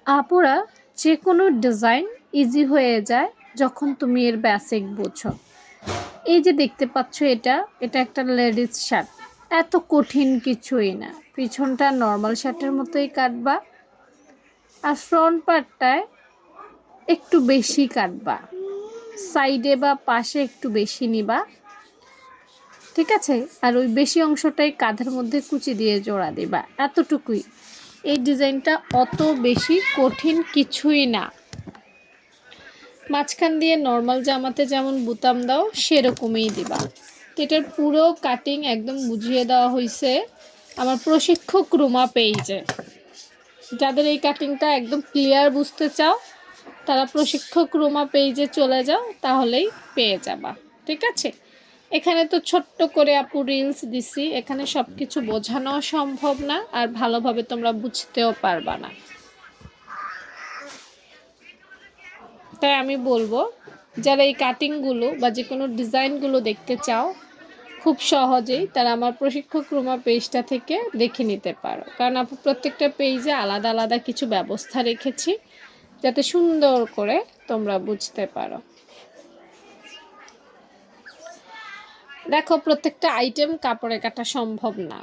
আপুরা যে কোনো ডিজাইন ইজি হয়ে যায় যখন তুমি এর বেসিক বুঝো। এই যে দেখতে পাচ্ছ এটা একটা লেডিস শার্ট, এত কঠিন কিছুই না। পিছনটা নর্মাল শার্টের মতোই কাটবা, আর ফ্রন্ট পার্টটায় একটু বেশি কাটবা, সাইডে বা পাশে একটু বেশি নিবা, ঠিক আছে? আর ওই বেশি অংশটাই কাঁধের মধ্যে কুচি দিয়ে জোড়া দিবা, এতটুকুই। এই ডিজাইনটা অত বেশি কঠিন কিছুই না। মাঝখান দিয়ে নর্মাল জামাতে যেমন বুতাম দাও সেরকমই দিবা। এটার পুরো কাটিং একদম বুঝিয়ে দেওয়া হয়েছে আমার প্রশিক্ষক রুমা পেজে। যাদের এই কাটিংটা একদম ক্লিয়ার বুঝতে চাও তারা প্রশিক্ষক রুমা পেজে চলে যাও, তাহলেই পেয়ে যাবা, ঠিক আছে? এখানে তো ছোট্ট করে আপু রিলস দিছি, এখানে সব কিছু বোঝানো সম্ভব না, আর ভালোভাবে তোমরা বুঝতেও পারবা না। তাই আমি বলবো যারা এই কাটিংগুলো বা যে কোনো ডিজাইনগুলো দেখতে চাও খুব সহজেই তারা আমার প্রশিক্ষক রুমা পেজটা থেকে দেখে নিতে পারো, কারণ আপু প্রত্যেকটা পেজে আলাদা আলাদা কিছু ব্যবস্থা রেখেছি যাতে সুন্দর করে তোমরা বুঝতে পারো। দেখো প্রত্যেকটা আইটেম কাপড়ে কাটা সম্ভব না।